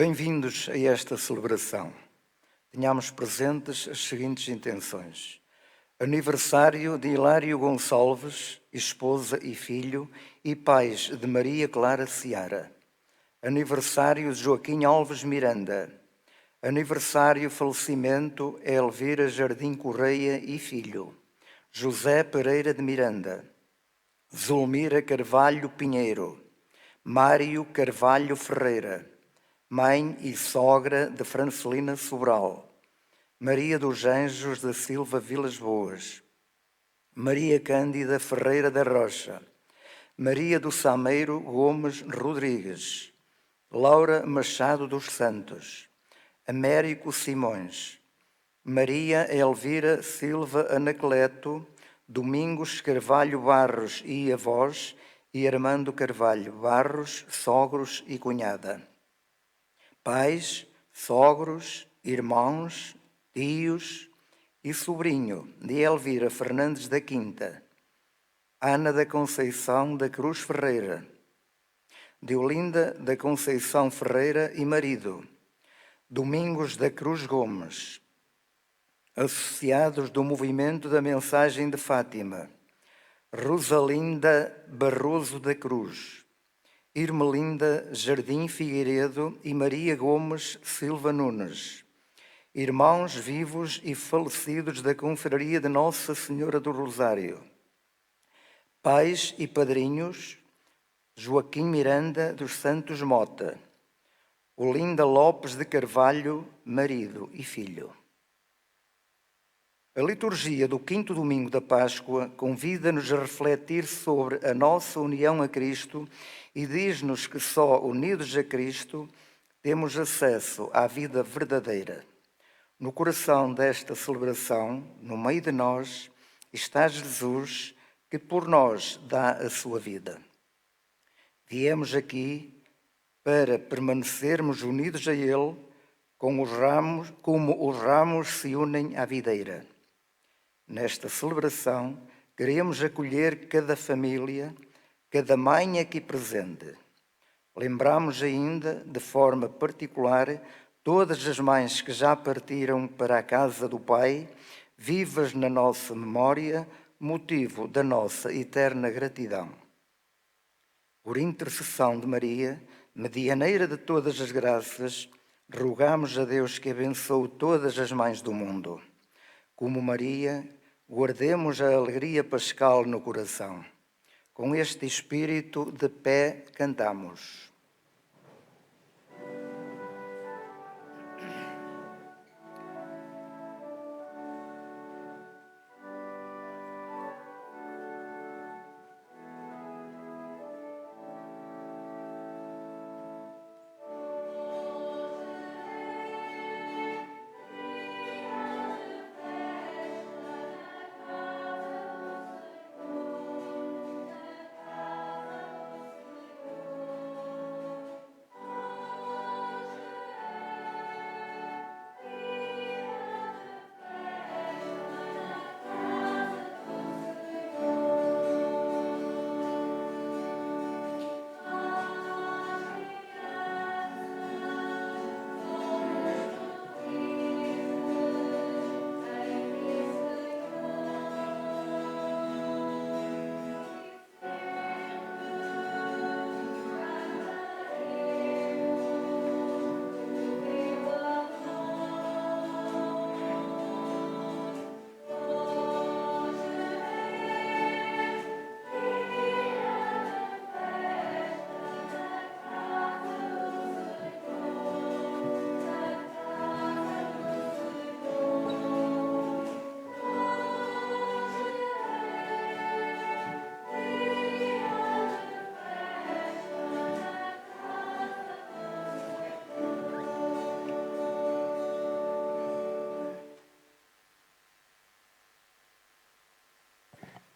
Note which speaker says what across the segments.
Speaker 1: Bem-vindos a esta celebração. Tenhamos presentes as seguintes intenções: aniversário de Hilário Gonçalves, esposa e filho, e pais de Maria Clara Seara. Aniversário de Joaquim Alves Miranda. Aniversário falecimento Elvira Jardim Correia e filho. José Pereira de Miranda. Zulmira Carvalho Pinheiro. Mário Carvalho Ferreira. Mãe e sogra de Francelina Sobral. Maria dos Anjos da Silva Vilas Boas. Maria Cândida Ferreira da Rocha. Maria do Sameiro Gomes Rodrigues. Laura Machado dos Santos. Américo Simões. Maria Elvira Silva Anacleto. Domingos Carvalho Barros e avós, e Armando Carvalho Barros, sogros e cunhada. Pais, sogros, irmãos, tios e sobrinho de Elvira Fernandes da Quinta, Ana da Conceição da Cruz Ferreira, Deolinda da Conceição Ferreira e marido, Domingos da Cruz Gomes, associados do Movimento da Mensagem de Fátima, Rosalinda Barroso da Cruz, Irmelinda Jardim Figueiredo e Maria Gomes Silva Nunes, irmãos vivos e falecidos da Confraria de Nossa Senhora do Rosário, pais e padrinhos, Joaquim Miranda dos Santos Mota, Olinda Lopes de Carvalho, marido e filho. A liturgia do quinto domingo da Páscoa convida-nos a refletir sobre a nossa união a Cristo e diz-nos que só unidos a Cristo temos acesso à vida verdadeira. No coração desta celebração, no meio de nós, está Jesus, que por nós dá a sua vida. Viemos aqui para permanecermos unidos a Ele, como os ramos se unem à videira. Nesta celebração, queremos acolher cada família, cada mãe aqui presente. Lembramos ainda, de forma particular, todas as mães que já partiram para a casa do Pai, vivas na nossa memória, motivo da nossa eterna gratidão. Por intercessão de Maria, medianeira de todas as graças, rogamos a Deus que abençoe todas as mães do mundo. Como Maria, guardemos a alegria pascal no coração. Com este espírito de pé cantamos.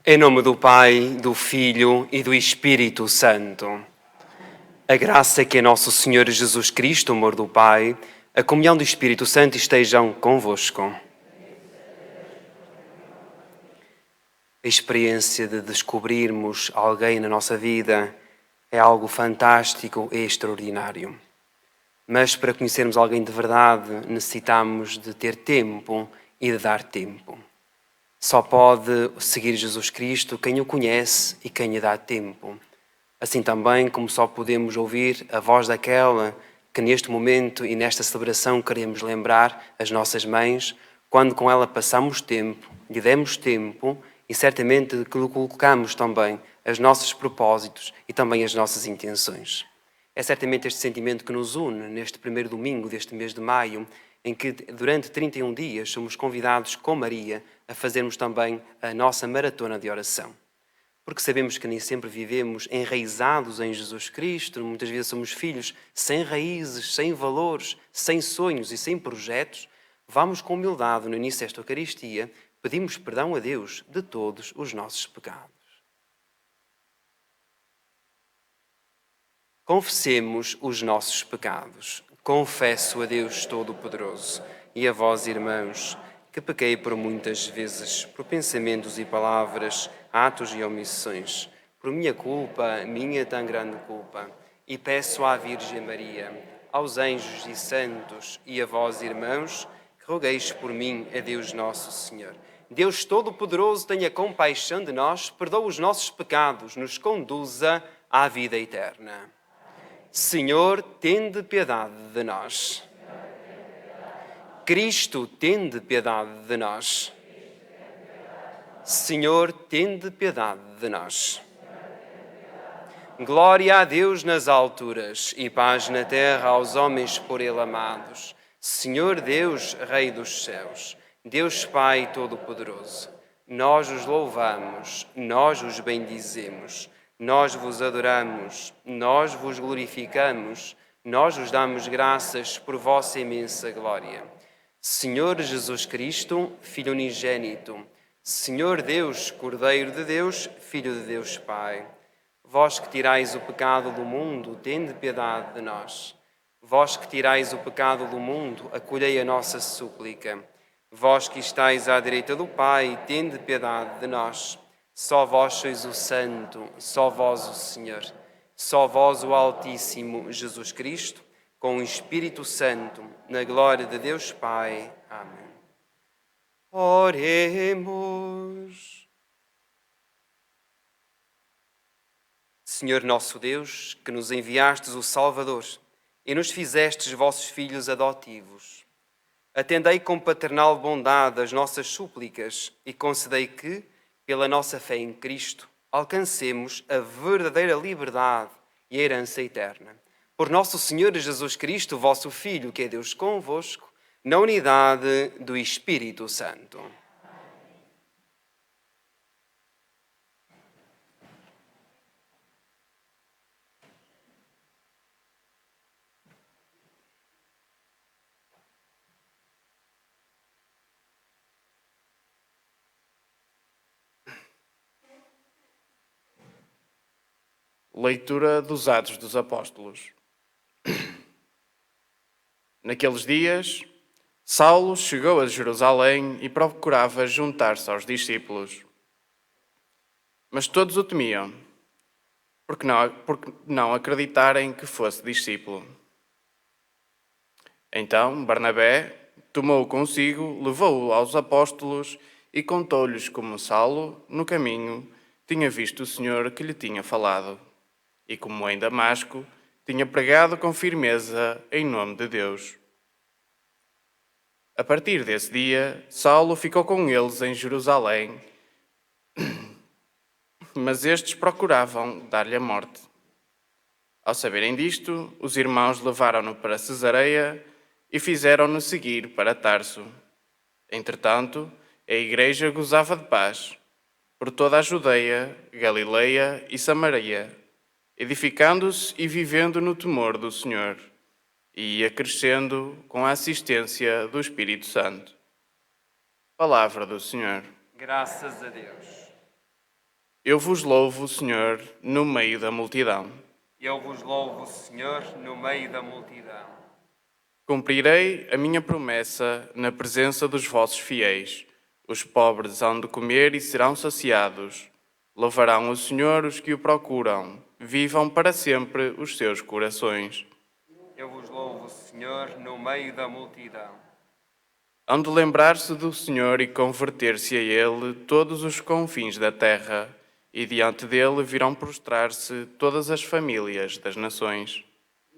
Speaker 2: Em nome do Pai, do Filho e do Espírito Santo. A graça que é nosso Senhor Jesus Cristo, o amor do Pai, a comunhão do Espírito Santo estejam convosco. A experiência de descobrirmos alguém na nossa vida é algo fantástico e extraordinário. Mas para conhecermos alguém de verdade, necessitamos de ter tempo e de dar tempo. Só pode seguir Jesus Cristo quem o conhece e quem lhe dá tempo. Assim também como só podemos ouvir a voz daquela que neste momento e nesta celebração queremos lembrar as nossas mães, quando com ela passamos tempo, lhe demos tempo e certamente que lhe colocamos também os nossos propósitos e também as nossas intenções. É certamente este sentimento que nos une neste primeiro domingo deste mês de maio, em que durante 31 dias somos convidados com Maria a fazermos também a nossa maratona de oração. Porque sabemos que nem sempre vivemos enraizados em Jesus Cristo, muitas vezes somos filhos sem raízes, sem valores, sem sonhos e sem projetos. Vamos com humildade no início desta Eucaristia, pedimos perdão a Deus de todos os nossos pecados. Confessemos os nossos pecados. Confesso a Deus Todo-Poderoso e a vós, irmãos, que pequei por muitas vezes, por pensamentos e palavras, atos e omissões, por minha culpa, minha tão grande culpa, e peço à Virgem Maria, aos anjos e santos e a vós, irmãos, que rogueis por mim a Deus Nosso Senhor. Deus Todo-Poderoso tenha compaixão de nós, perdoa os nossos pecados, nos conduza à vida eterna. Senhor, tende piedade de nós. Cristo, tende piedade de nós. Senhor, tende piedade de nós. Glória a Deus nas alturas e paz na terra aos homens por Ele amados. Senhor Deus, Rei dos céus, Deus Pai Todo-Poderoso, nós os louvamos, nós os bendizemos, nós vos adoramos, nós vos glorificamos, nós vos damos graças por vossa imensa glória. Senhor Jesus Cristo, Filho unigênito, Senhor Deus, Cordeiro de Deus, Filho de Deus Pai, vós que tirais o pecado do mundo, tende piedade de nós. Vós que tirais o pecado do mundo, acolhei a nossa súplica. Vós que estáis à direita do Pai, tende piedade de nós. Só vós sois o Santo, só vós o Senhor, só vós o Altíssimo Jesus Cristo, com o Espírito Santo, na glória de Deus Pai. Amém. Oremos. Senhor nosso Deus, que nos enviastes o Salvador e nos fizestes vossos filhos adotivos, atendei com paternal bondade as nossas súplicas e concedei que, pela nossa fé em Cristo, alcancemos a verdadeira liberdade e a herança eterna. Por nosso Senhor Jesus Cristo, vosso Filho, que é Deus convosco, na unidade do Espírito Santo.
Speaker 3: Leitura dos Atos dos Apóstolos. Naqueles dias, Saulo chegou a Jerusalém e procurava juntar-se aos discípulos. Mas todos o temiam, porque não acreditarem que fosse discípulo. Então Barnabé tomou-o consigo, levou-o aos apóstolos e contou-lhes como Saulo, no caminho, tinha visto o Senhor que lhe tinha falado, e como em Damasco tinha pregado com firmeza em nome de Deus. A partir desse dia, Saulo ficou com eles em Jerusalém, mas estes procuravam dar-lhe a morte. Ao saberem disto, os irmãos levaram-no para Cesareia e fizeram-no seguir para Tarso. Entretanto, a igreja gozava de paz por toda a Judeia, Galileia e Samaria, edificando-se e vivendo no temor do Senhor, e ia crescendo com a assistência do Espírito Santo. Palavra do Senhor.
Speaker 2: Graças a Deus.
Speaker 3: Eu vos louvo, Senhor, no meio da multidão.
Speaker 2: Eu vos louvo, Senhor, no meio da multidão.
Speaker 3: Cumprirei a minha promessa na presença dos vossos fiéis. Os pobres hão de comer e serão saciados. Louvarão o Senhor os que o procuram. Vivam para sempre os seus corações.
Speaker 2: Eu vos louvo, Senhor, no meio da multidão.
Speaker 3: Hão de lembrar-se do Senhor e converter-se a Ele todos os confins da terra, e diante dele virão prostrar-se todas as famílias das nações.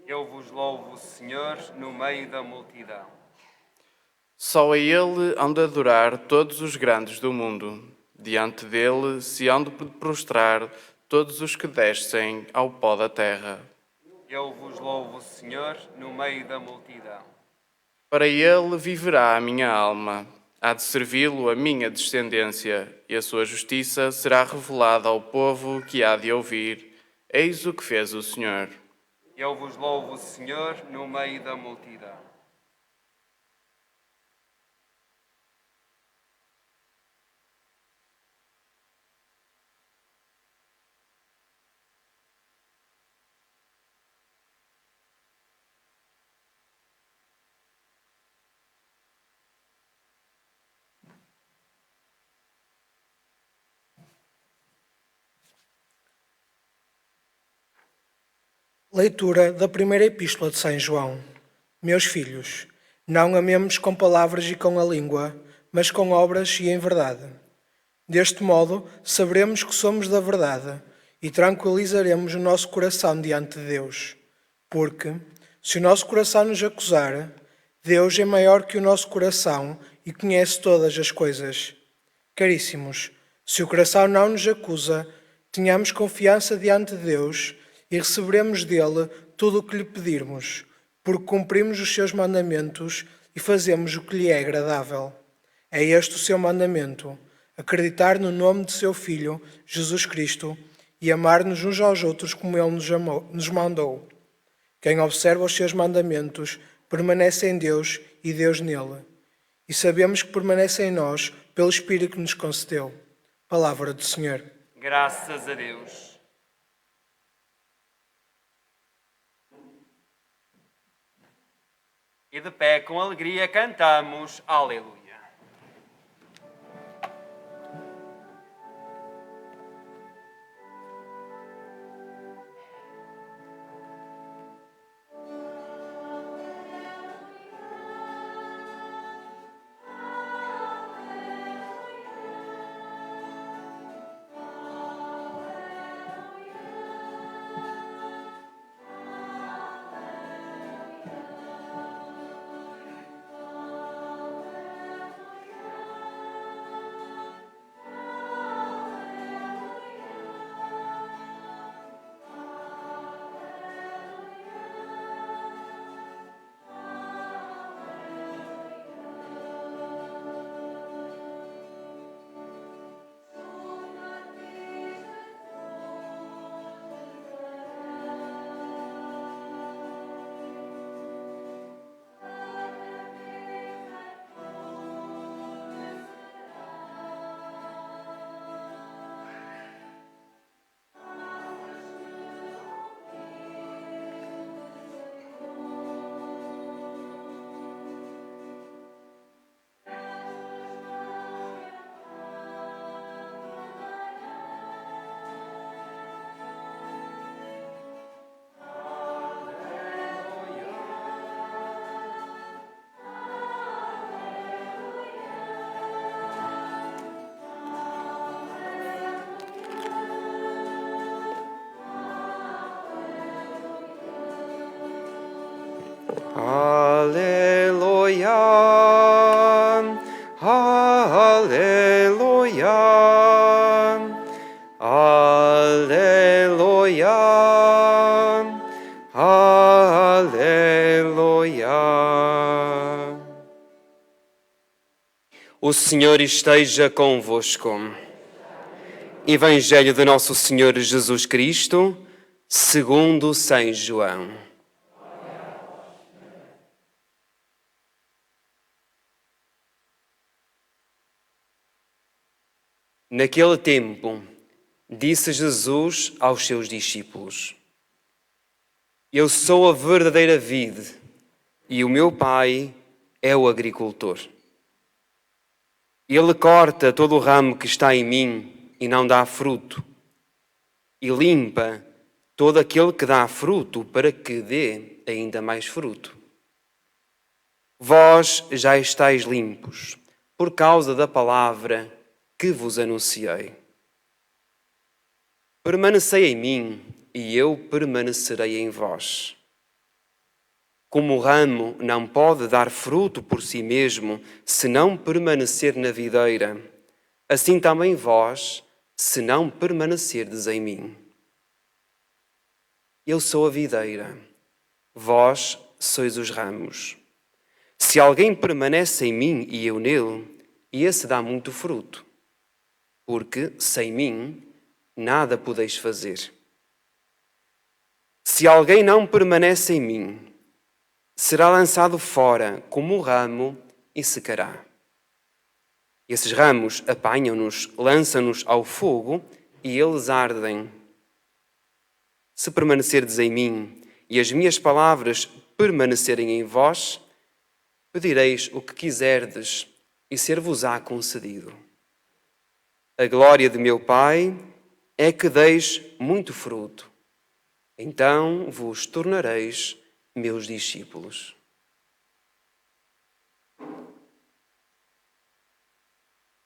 Speaker 2: Eu vos louvo, Senhor, no meio da multidão.
Speaker 3: Só a Ele hão de adorar todos os grandes do mundo. Diante dele se hão de prostrar todos os que descem ao pó da terra.
Speaker 2: Eu vos louvo, Senhor, no meio da multidão.
Speaker 3: Para ele viverá a minha alma. Há de servi-lo a minha descendência, e a sua justiça será revelada ao povo que há de ouvir. Eis o que fez o Senhor.
Speaker 2: Eu vos louvo, Senhor, no meio da multidão.
Speaker 4: Leitura da primeira epístola de São João. Meus filhos, não amemos com palavras e com a língua, mas com obras e em verdade. Deste modo, saberemos que somos da verdade e tranquilizaremos o nosso coração diante de Deus. Porque, se o nosso coração nos acusar, Deus é maior que o nosso coração e conhece todas as coisas. Caríssimos, se o coração não nos acusa, tenhamos confiança diante de Deus e receberemos dele tudo o que lhe pedirmos, porque cumprimos os seus mandamentos e fazemos o que lhe é agradável. É este o seu mandamento, acreditar no nome de seu Filho, Jesus Cristo, e amar-nos uns aos outros como ele nos mandou. Quem observa os seus mandamentos permanece em Deus e Deus nele. E sabemos que permanece em nós pelo Espírito que nos concedeu. Palavra do Senhor.
Speaker 2: Graças a Deus. E de pé, com alegria, cantamos Aleluia.
Speaker 5: Aleluia, aleluia, aleluia, aleluia.
Speaker 2: O Senhor esteja convosco. Evangelho de Nosso Senhor Jesus Cristo, segundo São João. Naquele tempo, disse Jesus aos seus discípulos: Eu sou a verdadeira vide, e o meu Pai é o agricultor. Ele corta todo o ramo que está em mim e não dá fruto, e limpa todo aquele que dá fruto para que dê ainda mais fruto. Vós já estáis limpos por causa da palavra que vos anunciei. Permanecei em mim e eu permanecerei em vós. Como o ramo não pode dar fruto por si mesmo se não permanecer na videira, assim também vós, se não permanecerdes em mim. Eu sou a videira, vós sois os ramos. Se alguém permanece em mim e eu nele, esse dá muito fruto, porque sem mim nada podeis fazer. Se alguém não permanece em mim, será lançado fora como o ramo e secará. Esses ramos apanham-nos, lançam-nos ao fogo e eles ardem. Se permanecerdes em mim e as minhas palavras permanecerem em vós, pedireis o que quiserdes e ser-vos-á concedido. A glória de meu Pai é que deis muito fruto. Então vos tornareis meus discípulos.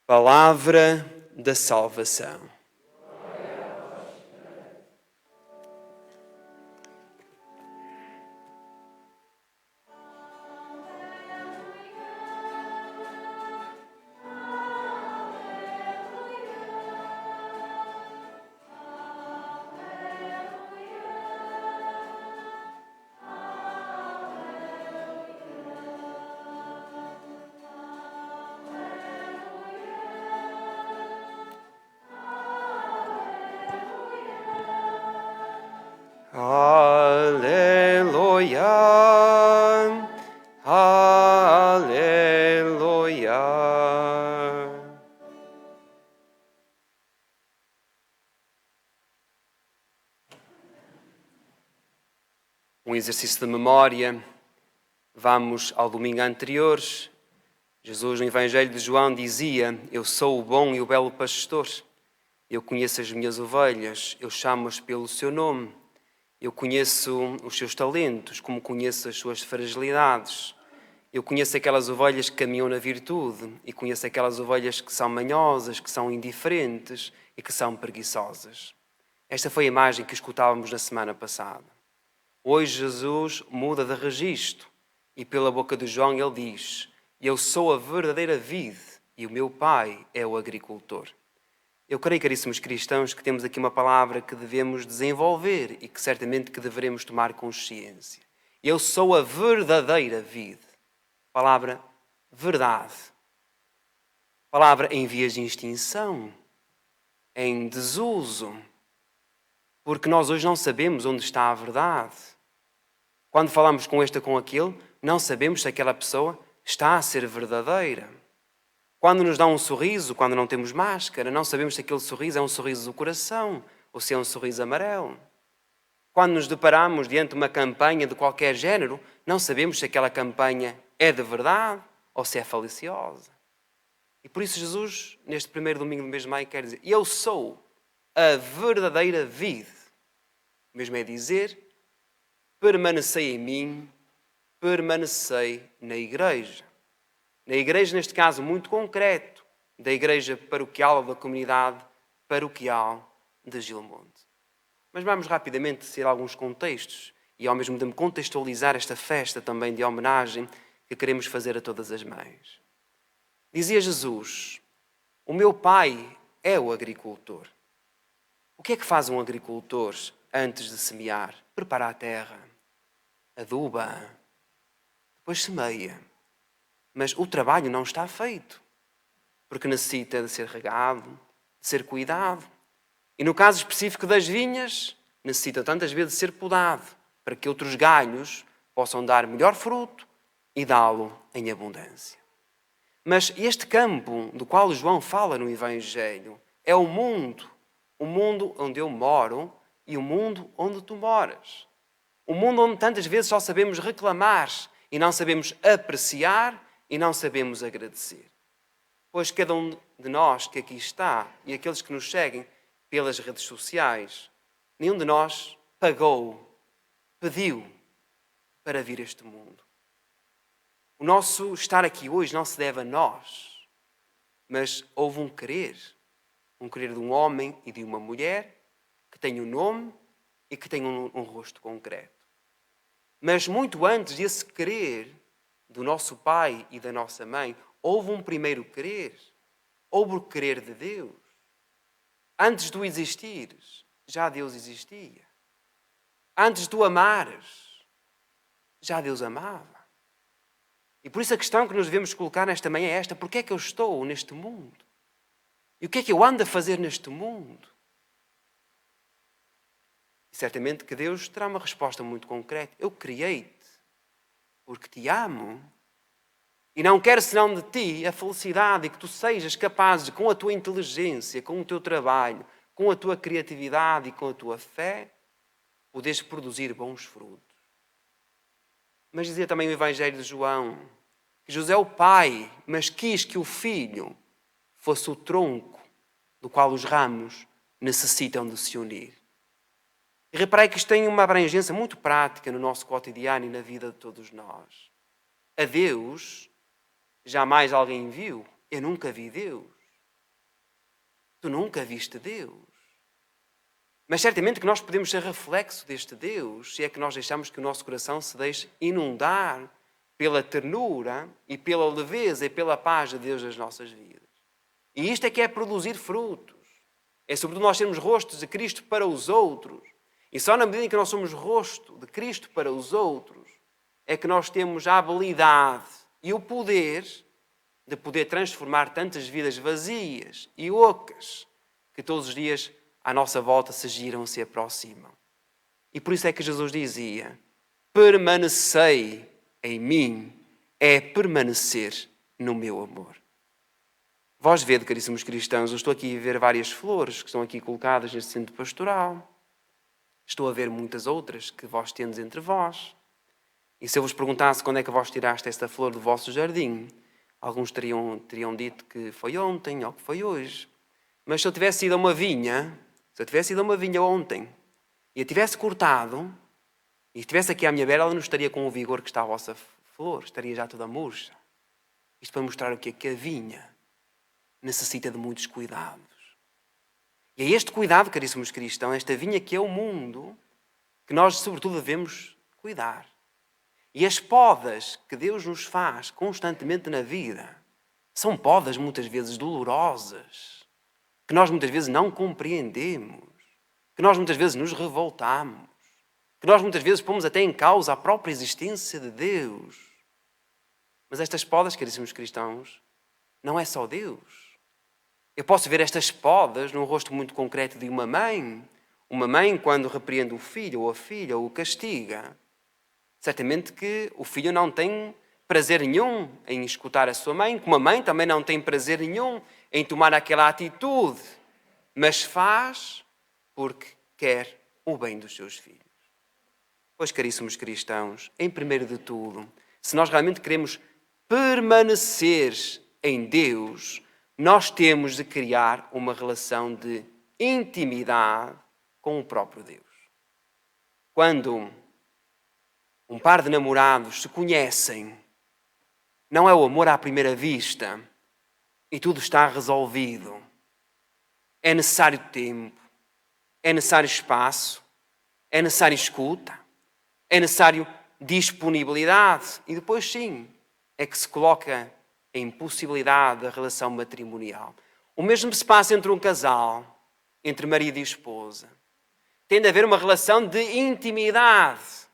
Speaker 2: Palavra da salvação. Aleluia, aleluia. Um exercício de memória. Vamos ao domingo anterior. Jesus, no Evangelho de João, dizia: Eu sou o bom e o belo pastor. Eu conheço as minhas ovelhas, eu chamo-as pelo seu nome. Eu conheço os seus talentos, como conheço as suas fragilidades. Eu conheço aquelas ovelhas que caminham na virtude e conheço aquelas ovelhas que são manhosas, que são indiferentes e que são preguiçosas. Esta foi a imagem que escutávamos na semana passada. Hoje Jesus muda de registro e pela boca de João ele diz: Eu sou a verdadeira vide e o meu Pai é o agricultor. Eu creio, caríssimos cristãos, que temos aqui uma palavra que devemos desenvolver e que certamente que deveremos tomar consciência. Eu sou a verdadeira vide. Palavra verdade. Palavra em vias de extinção, em desuso. Porque nós hoje não sabemos onde está a verdade. Quando falamos com este ou com aquele, não sabemos se aquela pessoa está a ser verdadeira. Quando nos dá um sorriso, quando não temos máscara, não sabemos se aquele sorriso é um sorriso do coração ou se é um sorriso amarelo. Quando nos deparamos diante de uma campanha de qualquer género, não sabemos se aquela campanha é de verdade ou se é faliciosa. E por isso Jesus, neste primeiro domingo do mês de maio, quer dizer: Eu sou a verdadeira vide. O mesmo é dizer: permanecei em mim, permanecei na igreja. Na igreja, neste caso, muito concreto, da igreja paroquial ou da comunidade paroquial de Gilmonte. Mas vamos rapidamente ser alguns contextos e ao mesmo tempo contextualizar esta festa também de homenagem que queremos fazer a todas as mães. Dizia Jesus: O meu Pai é o agricultor. O que é que faz um agricultor antes de semear? Prepara a terra, aduba, depois semeia. Mas o trabalho não está feito, porque necessita de ser regado, de ser cuidado. E no caso específico das vinhas, necessita tantas vezes de ser podado, para que outros galhos possam dar melhor fruto e dá-lo em abundância. Mas este campo do qual João fala no Evangelho é o mundo onde eu moro e o mundo onde tu moras. O mundo onde tantas vezes só sabemos reclamar e não sabemos apreciar e não sabemos agradecer. Pois cada um de nós que aqui está e aqueles que nos seguem pelas redes sociais, nenhum de nós pagou, pediu para vir a este mundo. O nosso estar aqui hoje não se deve a nós, mas houve um querer de um homem e de uma mulher que tem um nome e que tem um rosto concreto. Mas muito antes desse querer do nosso pai e da nossa mãe, houve um primeiro querer. Houve o querer de Deus. Antes de tu existires, já Deus existia. Antes de tu amares, já Deus amava. E por isso a questão que nos devemos colocar nesta manhã é esta: porquê é que eu estou neste mundo? E o que é que eu ando a fazer neste mundo? E certamente que Deus terá uma resposta muito concreta. Eu criei-te porque te amo e não quero senão de ti a felicidade e que tu sejas capaz de, com a tua inteligência, com o teu trabalho, com a tua criatividade e com a tua fé, poderes produzir bons frutos. Mas dizia também o Evangelho de João que José, o pai, mas quis que o filho fosse o tronco do qual os ramos necessitam de se unir. E reparei que isto tem uma abrangência muito prática no nosso cotidiano e na vida de todos nós. A Deus jamais alguém viu. Eu nunca vi Deus. Tu nunca viste Deus. Mas certamente que nós podemos ser reflexo deste Deus, se é que nós deixamos que o nosso coração se deixe inundar pela ternura e pela leveza e pela paz de Deus nas nossas vidas. E isto é que é produzir frutos. É sobretudo nós sermos rostos de Cristo para os outros. E só na medida em que nós somos rosto de Cristo para os outros, é que nós temos a habilidade e o poder de poder transformar tantas vidas vazias e ocas que todos os dias à nossa volta se giram, se aproximam. E por isso é que Jesus dizia: permanecei em mim, é permanecer no meu amor. Vós vede, caríssimos cristãos, eu estou aqui a ver várias flores que estão aqui colocadas neste centro pastoral. Estou a ver muitas outras que vós tendes entre vós. E se eu vos perguntasse quando é que vós tiraste esta flor do vosso jardim, alguns teriam dito que foi ontem ou que foi hoje. Mas se eu tivesse ido a uma vinha, ontem e a tivesse cortado e estivesse aqui à minha beira, ela não estaria com o vigor que está a vossa flor, estaria já toda murcha. Isto para mostrar o que é que a vinha necessita de muitos cuidados. E é este cuidado, caríssimos cristãos, esta vinha que é o mundo, que nós sobretudo devemos cuidar. E as podas que Deus nos faz constantemente na vida são podas muitas vezes dolorosas, que nós muitas vezes não compreendemos, que nós muitas vezes nos revoltamos, que nós muitas vezes pomos até em causa a própria existência de Deus. Mas estas podas, caríssimos cristãos, não é só Deus. Eu posso ver estas podas num rosto muito concreto de uma mãe. Uma mãe, quando repreende o filho ou a filha ou o castiga, certamente que o filho não tem prazer nenhum em escutar a sua mãe, como a mãe também não tem prazer nenhum em tomar aquela atitude, mas faz porque quer o bem dos seus filhos. Pois, caríssimos cristãos, em primeiro de tudo, se nós realmente queremos permanecer em Deus, nós temos de criar uma relação de intimidade com o próprio Deus. Quando um par de namorados se conhecem, não é o amor à primeira vista e tudo está resolvido. É necessário tempo, é necessário espaço, é necessário escuta, é necessário disponibilidade e depois sim é que se coloca a impossibilidade da relação matrimonial. O mesmo se passa entre um casal, entre marido e esposa. Tem de haver uma relação de intimidade.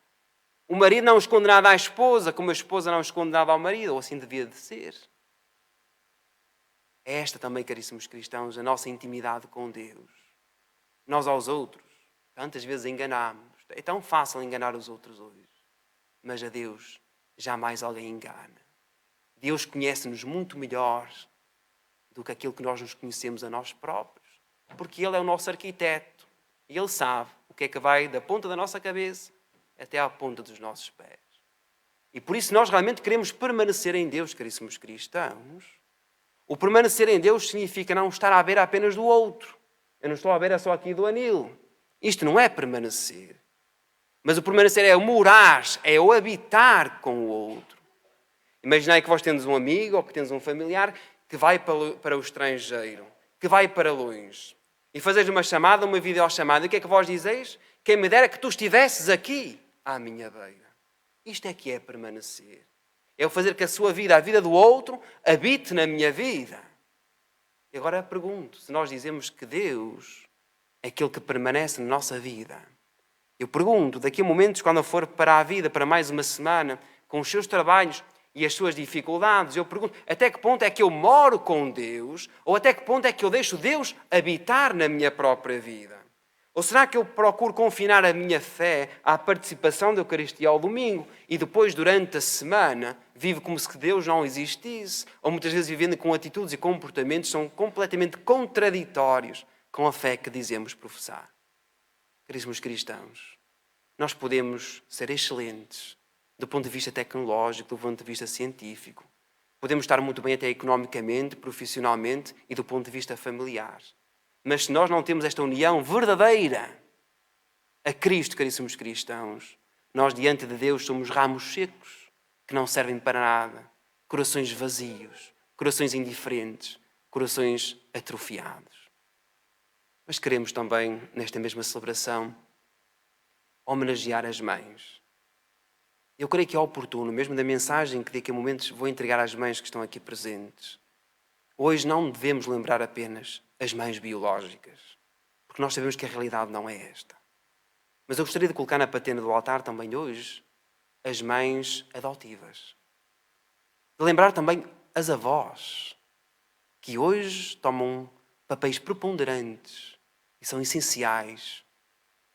Speaker 2: O marido não esconde nada à esposa, como a esposa não esconde nada ao marido, ou assim devia de ser. É esta também, caríssimos cristãos, a nossa intimidade com Deus. Nós aos outros, tantas vezes enganamos. É tão fácil enganar os outros hoje. Mas a Deus jamais alguém engana. Deus conhece-nos muito melhor do que aquilo que nós nos conhecemos a nós próprios. Porque Ele é o nosso arquiteto. E Ele sabe o que é que vai da ponta da nossa cabeça até à ponta dos nossos pés. E por isso nós realmente queremos permanecer em Deus, caríssimos cristãos. O permanecer em Deus significa não estar à beira apenas do outro. Eu não estou à beira só aqui do anil. Isto não é permanecer. Mas o permanecer é o morar, é o habitar com o outro. Imaginai que vós tendes um amigo ou que tendes um familiar que vai para o estrangeiro, que vai para longe. E fazeis uma chamada, uma videochamada. E o que é que vós dizeis? Quem me dera que tu estivesses aqui à minha beira. Isto é que é permanecer. É o fazer que a sua vida, a vida do outro, habite na minha vida. E agora pergunto, se nós dizemos que Deus é aquele que permanece na nossa vida, eu pergunto, daqui a momentos, quando eu for para a vida, para mais uma semana, com os seus trabalhos e as suas dificuldades, eu pergunto, até que ponto é que eu moro com Deus? Ou até que ponto é que eu deixo Deus habitar na minha própria vida? Ou será que eu procuro confinar a minha fé à participação da Eucaristia ao domingo e depois, durante a semana, vivo como se Deus não existisse? Ou muitas vezes vivendo com atitudes e comportamentos que são completamente contraditórios com a fé que dizemos professar. Caríssimos cristãos, nós podemos ser excelentes do ponto de vista tecnológico, do ponto de vista científico. Podemos estar muito bem até economicamente, profissionalmente e do ponto de vista familiar. Mas se nós não temos esta união verdadeira a Cristo, caríssimos cristãos, nós diante de Deus somos ramos secos que não servem para nada, corações vazios, corações indiferentes, corações atrofiados. Mas queremos também, nesta mesma celebração, homenagear as mães. Eu creio que é oportuno, mesmo da mensagem que daqui a momentos vou entregar às mães que estão aqui presentes. Hoje não devemos lembrar apenas as mães biológicas, porque nós sabemos que a realidade não é esta. Mas eu gostaria de colocar na patena do altar também hoje as mães adotivas. De lembrar também as avós, que hoje tomam papéis preponderantes e são essenciais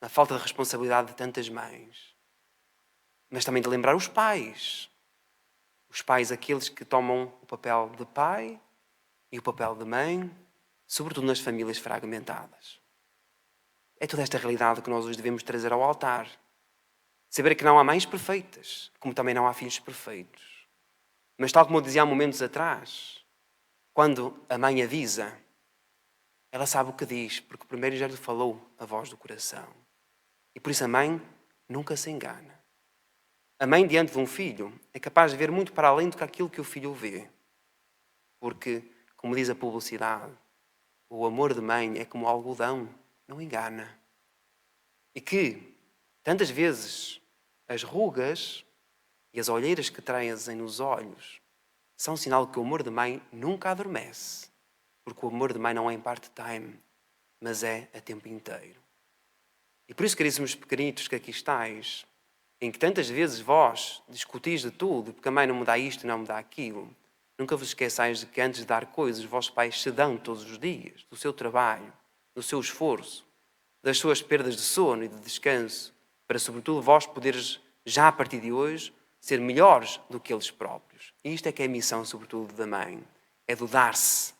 Speaker 2: na falta de responsabilidade de tantas mães. Mas também de lembrar os pais aqueles que tomam o papel de pai e o papel de mãe, sobretudo nas famílias fragmentadas. É toda esta realidade que nós hoje devemos trazer ao altar. Saber que não há mães perfeitas, como também não há filhos perfeitos. Mas tal como eu dizia há momentos atrás, quando a mãe avisa, ela sabe o que diz, porque primeiro já lhe falou a voz do coração. E por isso a mãe nunca se engana. A mãe diante de um filho é capaz de ver muito para além do que aquilo que o filho vê. Porque, como diz a publicidade, o amor de mãe é como o algodão, não engana. E que, tantas vezes, as rugas e as olheiras que trazem nos olhos são sinal que o amor de mãe nunca adormece. Porque o amor de mãe não é em part-time, mas é a tempo inteiro. E por isso, caríssimos pequenitos que aqui estáis, em que tantas vezes vós discutis de tudo, porque a mãe não me dá isto e não me dá aquilo, nunca vos esqueçais de que antes de dar coisas, os vossos pais se dão todos os dias, do seu trabalho, do seu esforço, das suas perdas de sono e de descanso, para sobretudo vós poderes, já a partir de hoje, ser melhores do que eles próprios. E isto é que é a missão, sobretudo, da mãe, é do dar-se.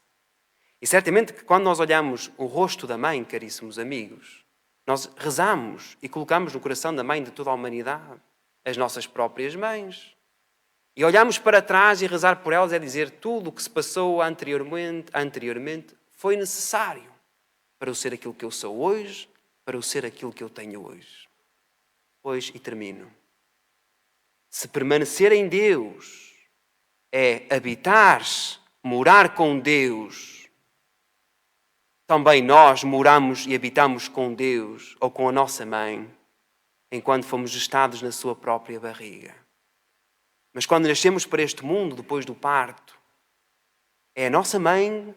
Speaker 2: E certamente que quando nós olhamos o rosto da mãe, caríssimos amigos, nós rezamos e colocamos no coração da mãe de toda a humanidade as nossas próprias mães. E olhamos para trás e rezar por elas é dizer tudo o que se passou anteriormente foi necessário para eu ser aquilo que eu sou hoje, para eu ser aquilo que eu tenho hoje. Pois, e termino. Se permanecer em Deus é habitar, morar com Deus, também nós moramos e habitamos com Deus ou com a nossa mãe enquanto fomos gestados na sua própria barriga. Mas quando nascemos para este mundo, depois do parto, é a nossa mãe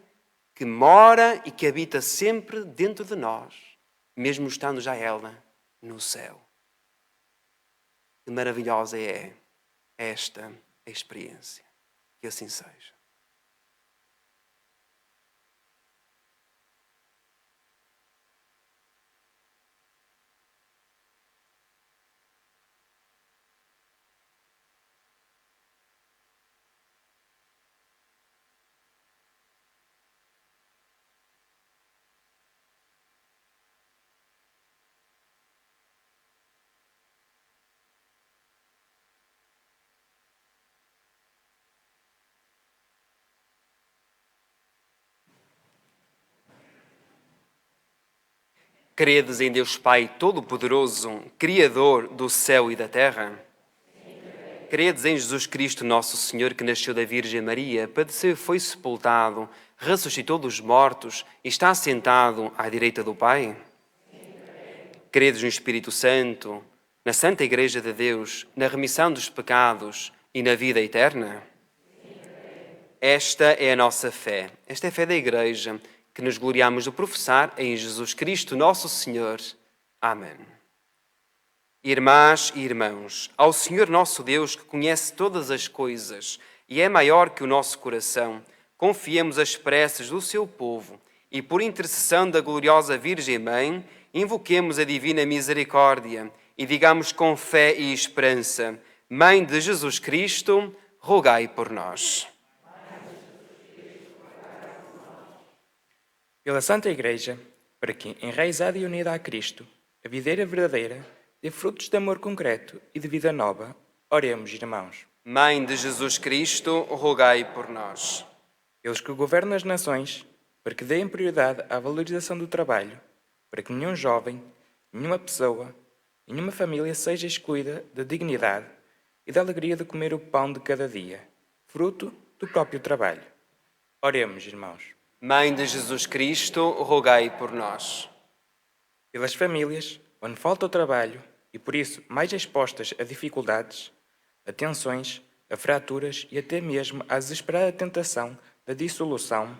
Speaker 2: que mora e que habita sempre dentro de nós, mesmo estando já ela no céu. Que maravilhosa é esta experiência. Que assim seja. Credes em Deus Pai Todo-Poderoso, Criador do céu e da terra? Credes em Jesus Cristo, nosso Senhor, que nasceu da Virgem Maria, padeceu, foi sepultado, ressuscitou dos mortos e está assentado à direita do Pai? Credes no Espírito Santo, na Santa Igreja de Deus, na remissão dos pecados e na vida eterna? Esta é a nossa fé, esta é a fé da Igreja, que nos gloriamos de professar em Jesus Cristo, nosso Senhor. Amém. Irmãs e irmãos, ao Senhor nosso Deus, que conhece todas as coisas e é maior que o nosso coração, confiemos as preces do seu povo e, por intercessão da gloriosa Virgem Mãe, invoquemos a divina misericórdia e digamos com fé e esperança: Mãe de Jesus Cristo, rogai por nós.
Speaker 5: Pela Santa Igreja, para que, enraizada e unida a Cristo, a videira verdadeira dê frutos de amor concreto e de vida nova, oremos, irmãos.
Speaker 2: Mãe de Jesus Cristo, rogai por nós.
Speaker 5: Pelos que governam as nações, para que deem prioridade à valorização do trabalho, para que nenhum jovem, nenhuma pessoa, nenhuma família seja excluída da dignidade e da alegria de comer o pão de cada dia, fruto do próprio trabalho. Oremos, irmãos.
Speaker 2: Mãe de Jesus Cristo, rogai por nós.
Speaker 5: Pelas famílias onde falta o trabalho e por isso mais expostas a dificuldades, a tensões, a fraturas e até mesmo à desesperada tentação da dissolução,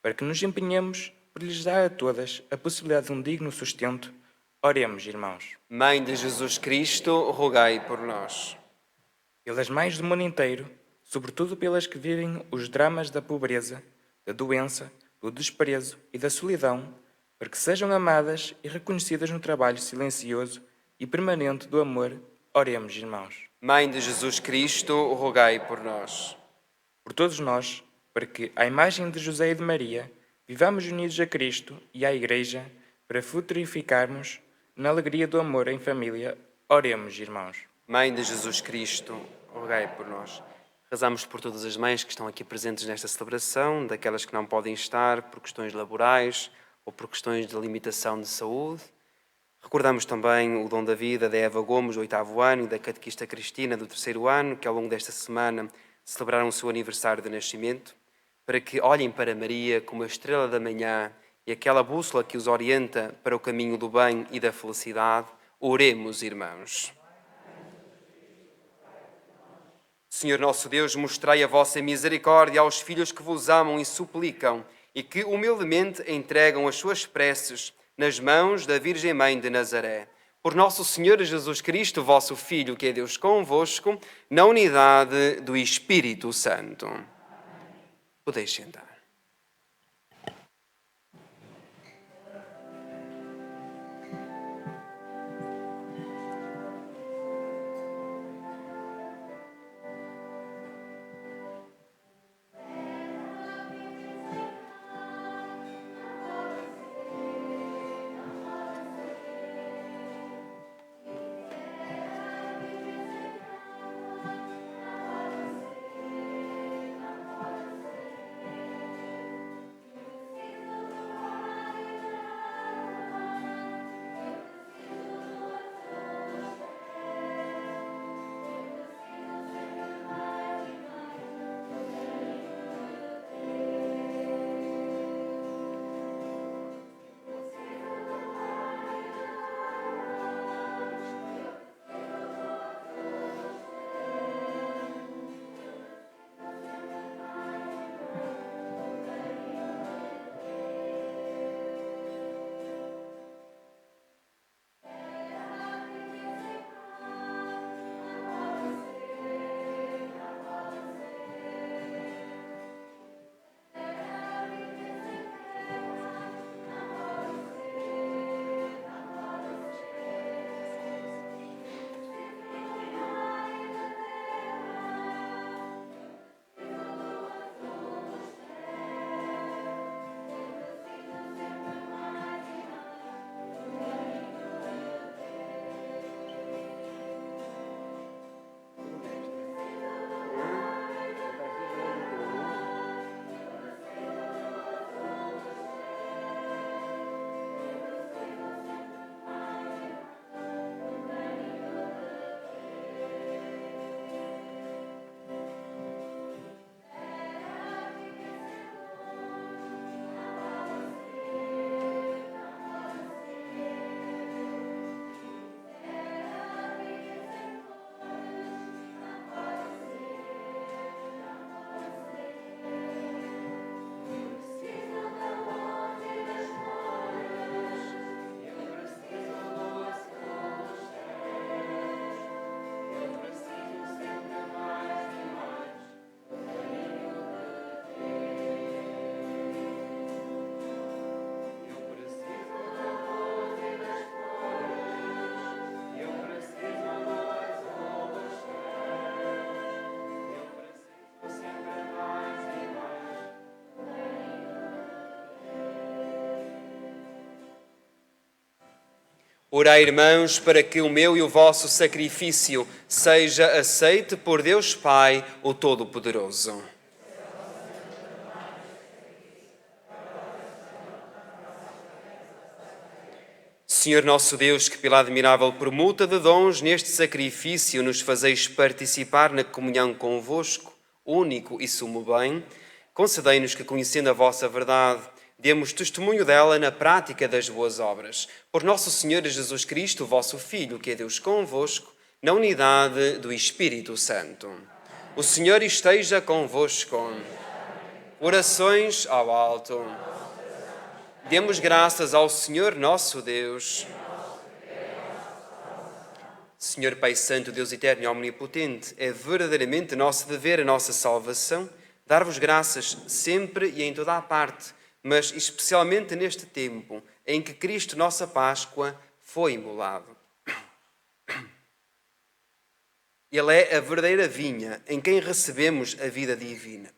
Speaker 5: para que nos empenhemos por lhes dar a todas a possibilidade de um digno sustento, oremos, irmãos.
Speaker 2: Mãe de Jesus Cristo, rogai por nós.
Speaker 5: Pelas mães do mundo inteiro, sobretudo pelas que vivem os dramas da pobreza, da doença, do desprezo e da solidão, para que sejam amadas e reconhecidas no trabalho silencioso e permanente do amor, oremos, irmãos.
Speaker 2: Mãe de Jesus Cristo, rogai por nós.
Speaker 5: Por todos nós, para que, à imagem de José e de Maria, vivamos unidos a Cristo e à Igreja, para frutificarmos na alegria do amor em família, oremos, irmãos.
Speaker 2: Mãe de Jesus Cristo, rogai por nós. Rezamos por todas as mães que estão aqui presentes nesta celebração, daquelas que não podem estar por questões laborais ou por questões de limitação de saúde. Recordamos também o dom da vida da Eva Gomes, do 8º ano, e da catequista Cristina, do 3º ano, que ao longo desta semana celebraram o seu aniversário de nascimento, para que olhem para Maria como a estrela da manhã e aquela bússola que os orienta para o caminho do bem e da felicidade. Oremos, irmãos. Senhor nosso Deus, mostrai a vossa misericórdia aos filhos que vos amam e suplicam e que humildemente entregam as suas preces nas mãos da Virgem Mãe de Nazaré. Por nosso Senhor Jesus Cristo, vosso Filho, que é Deus convosco, na unidade do Espírito Santo. Podeis sentar. Orai, irmãos, para que o meu e o vosso sacrifício seja aceite por Deus Pai, o Todo-Poderoso. Senhor nosso Deus, que pela admirável permuta de dons neste sacrifício nos fazeis participar na comunhão convosco, único e sumo bem, concedei-nos que, conhecendo a vossa verdade, demos testemunho dela na prática das boas obras. Por nosso Senhor Jesus Cristo, vosso Filho, que é Deus convosco, na unidade do Espírito Santo. O Senhor esteja convosco. Orações ao alto. Demos graças ao Senhor nosso Deus. Senhor Pai Santo, Deus eterno e omnipotente, é verdadeiramente nosso dever, a nossa salvação, dar-vos graças sempre e em toda a parte, mas especialmente neste tempo em que Cristo, nossa Páscoa, foi imolado. Ele é a verdadeira vinha em quem recebemos a vida divina.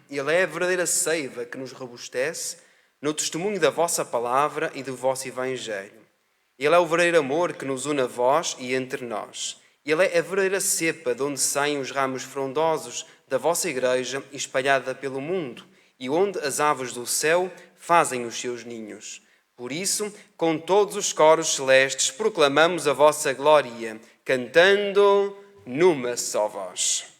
Speaker 2: Ele é a verdadeira seiva que nos robustece no testemunho da vossa palavra e do vosso evangelho. Ele é o verdadeiro amor que nos une a vós e entre nós. Ele é a verdadeira cepa de onde saem os ramos frondosos da vossa igreja espalhada pelo mundo e onde as aves do céu fazem os seus ninhos. Por isso, com todos os coros celestes, proclamamos a vossa glória, cantando numa só voz.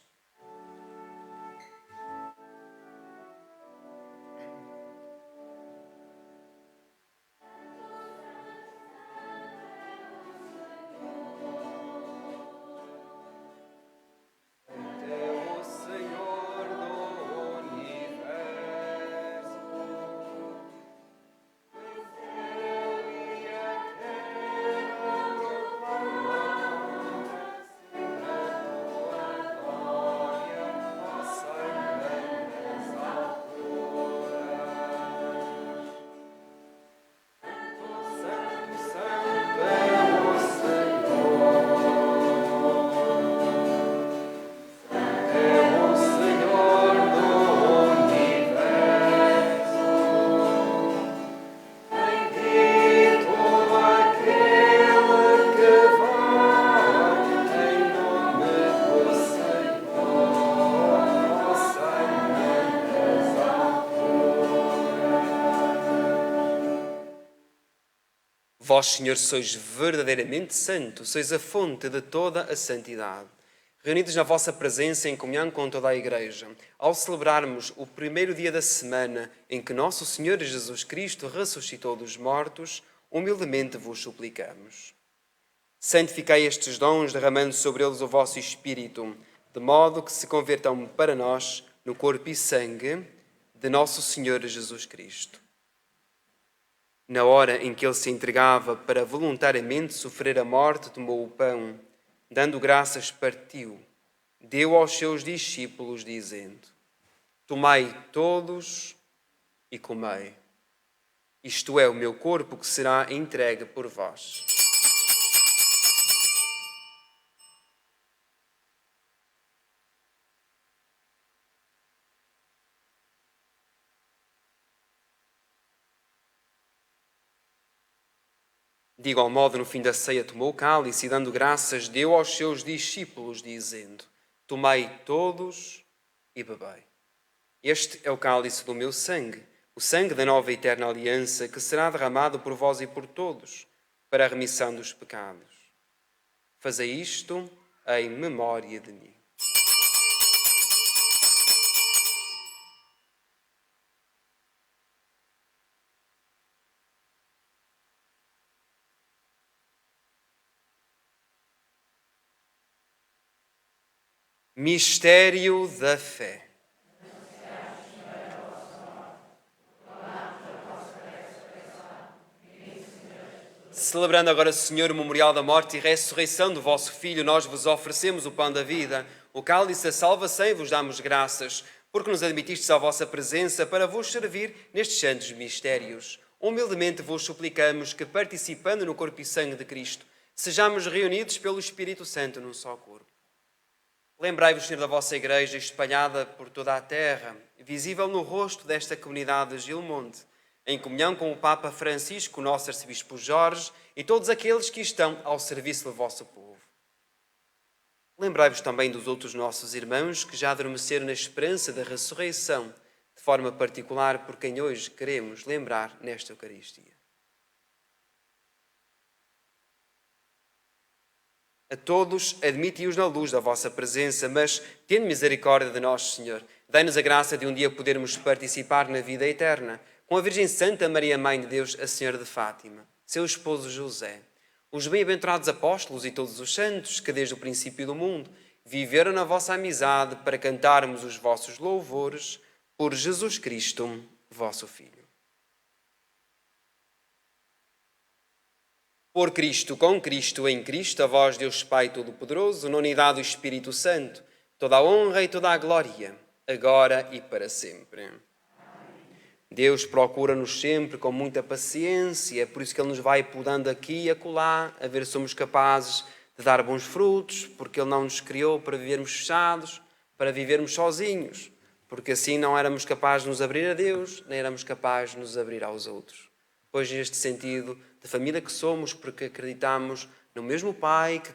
Speaker 2: Vós, Senhor, sois verdadeiramente santo, sois a fonte de toda a santidade. Reunidos na vossa presença em comunhão com toda a Igreja, ao celebrarmos o primeiro dia da semana em que nosso Senhor Jesus Cristo ressuscitou dos mortos, humildemente vos suplicamos. Santificai estes dons, derramando sobre eles o vosso Espírito, de modo que se convertam para nós no corpo e sangue de nosso Senhor Jesus Cristo. Na hora em que ele se entregava para voluntariamente sofrer a morte, tomou o pão, dando graças, partiu, deu aos seus discípulos, dizendo: Tomai todos e comei. Isto é o meu corpo que será entregue por vós. De igual modo, no fim da ceia, tomou o cálice e, dando graças, deu aos seus discípulos, dizendo: Tomai todos e bebei. Este é o cálice do meu sangue, o sangue da nova e eterna aliança, que será derramado por vós e por todos, para a remissão dos pecados. Fazei isto em memória de mim. Mistério da fé. Celebrando agora, Senhor, o memorial da morte e ressurreição do vosso Filho, nós vos oferecemos o pão da vida, o cálice da salvação, e vos damos graças, porque nos admitistes à vossa presença para vos servir nestes santos mistérios. Humildemente vos suplicamos que, participando no corpo e sangue de Cristo, sejamos reunidos pelo Espírito Santo num só corpo. Lembrai-vos, Senhor, da vossa Igreja espalhada por toda a terra, visível no rosto desta comunidade de Gilmonte, em comunhão com o Papa Francisco, o nosso arcebispo Jorge e todos aqueles que estão ao serviço do vosso povo. Lembrai-vos também dos outros nossos irmãos que já adormeceram na esperança da ressurreição, de forma particular por quem hoje queremos lembrar nesta Eucaristia. A todos, admiti-os na luz da vossa presença, mas, tendo misericórdia de nós, Senhor, dai-nos a graça de um dia podermos participar na vida eterna, com a Virgem Santa Maria, Mãe de Deus, a Senhora de Fátima, seu esposo José, os bem-aventurados apóstolos e todos os santos que, desde o princípio do mundo, viveram na vossa amizade para cantarmos os vossos louvores por Jesus Cristo, vosso Filho. Por Cristo, com Cristo, em Cristo, a vós, Deus Pai Todo-Poderoso, na unidade do Espírito Santo, toda a honra e toda a glória, agora e para sempre. Deus procura-nos sempre com muita paciência, é por isso que Ele nos vai podando aqui e acolá, a ver se somos capazes de dar bons frutos, porque Ele não nos criou para vivermos fechados, para vivermos sozinhos, porque assim não éramos capazes de nos abrir a Deus, nem éramos capazes de nos abrir aos outros. Pois neste sentido de família que somos, porque acreditamos no mesmo Pai que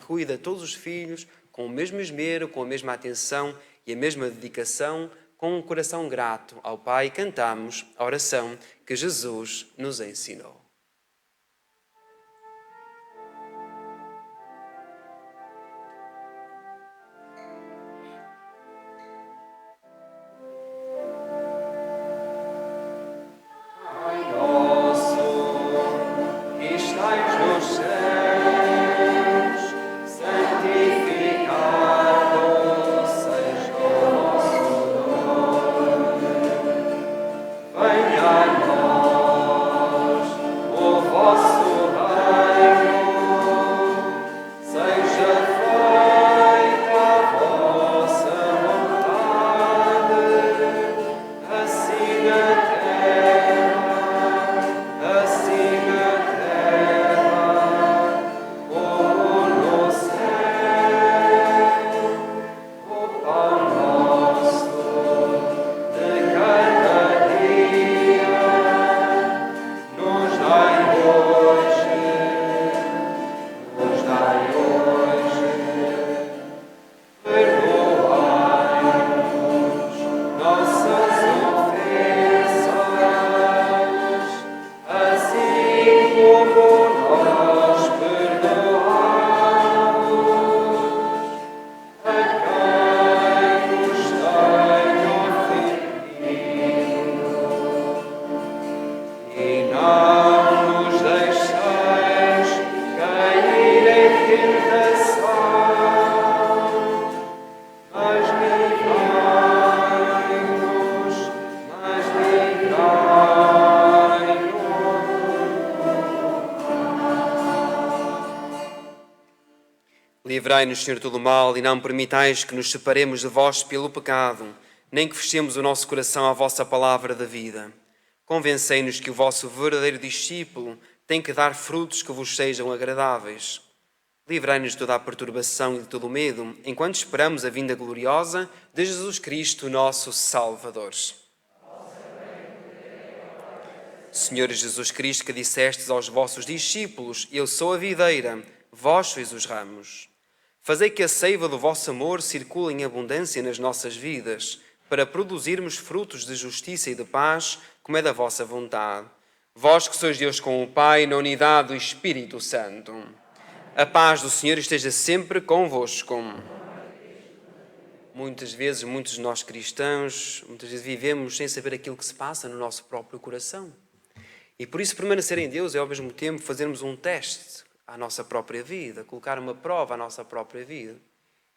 Speaker 2: cuida todos os filhos, com o mesmo esmero, com a mesma atenção e a mesma dedicação, com um coração grato ao Pai, cantamos a oração que Jesus nos ensinou. Livrai-nos, Senhor, de todo o mal, e não permitais que nos separemos de vós pelo pecado, nem que fechemos o nosso coração à vossa palavra da vida. Convencei-nos que o vosso verdadeiro discípulo tem que dar frutos que vos sejam agradáveis. Livrai-nos de toda a perturbação e de todo o medo, enquanto esperamos a vinda gloriosa de Jesus Cristo, nosso Salvador. Senhor Jesus Cristo, que dissestes aos vossos discípulos: Eu sou a videira, vós sois os ramos. Fazei que a seiva do vosso amor circule em abundância nas nossas vidas, para produzirmos frutos de justiça e de paz, como é da vossa vontade. Vós que sois Deus com o Pai, na unidade do Espírito Santo. A paz do Senhor esteja sempre convosco. Muitas vezes, muitos de nós cristãos, muitas vezes vivemos sem saber aquilo que se passa no nosso próprio coração. E por isso permanecer em Deus é ao mesmo tempo fazermos um teste à nossa própria vida, colocar uma prova à nossa própria vida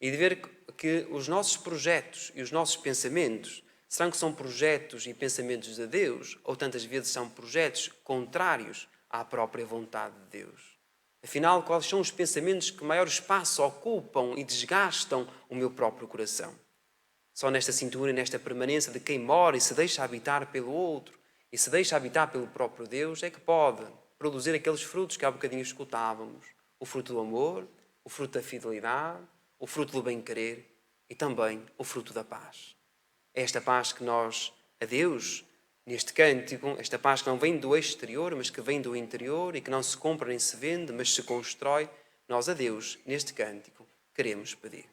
Speaker 2: e de ver que os nossos projetos e os nossos pensamentos, serão que são projetos e pensamentos de Deus ou tantas vezes são projetos contrários à própria vontade de Deus? Afinal, quais são os pensamentos que maior espaço ocupam e desgastam o meu próprio coração? Só nesta cintura e nesta permanência de quem mora e se deixa habitar pelo outro e se deixa habitar pelo próprio Deus é que pode produzir aqueles frutos que há bocadinho escutávamos. O fruto do amor, o fruto da fidelidade, o fruto do bem-querer e também o fruto da paz. É esta paz que nós, a Deus, Neste cântico, esta paz que não vem do exterior, mas que vem do interior e que não se compra nem se vende, mas se constrói, nós a Deus, neste cântico, queremos pedir.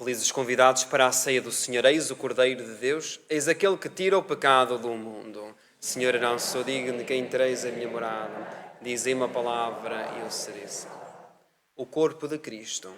Speaker 2: Felizes convidados para a ceia do Senhor, eis o Cordeiro de Deus, eis aquele que tira o pecado do mundo. Senhor, eu não sou digno de que entreis a minha morada. Dizei uma palavra e eu serei salvo. O corpo de Cristo.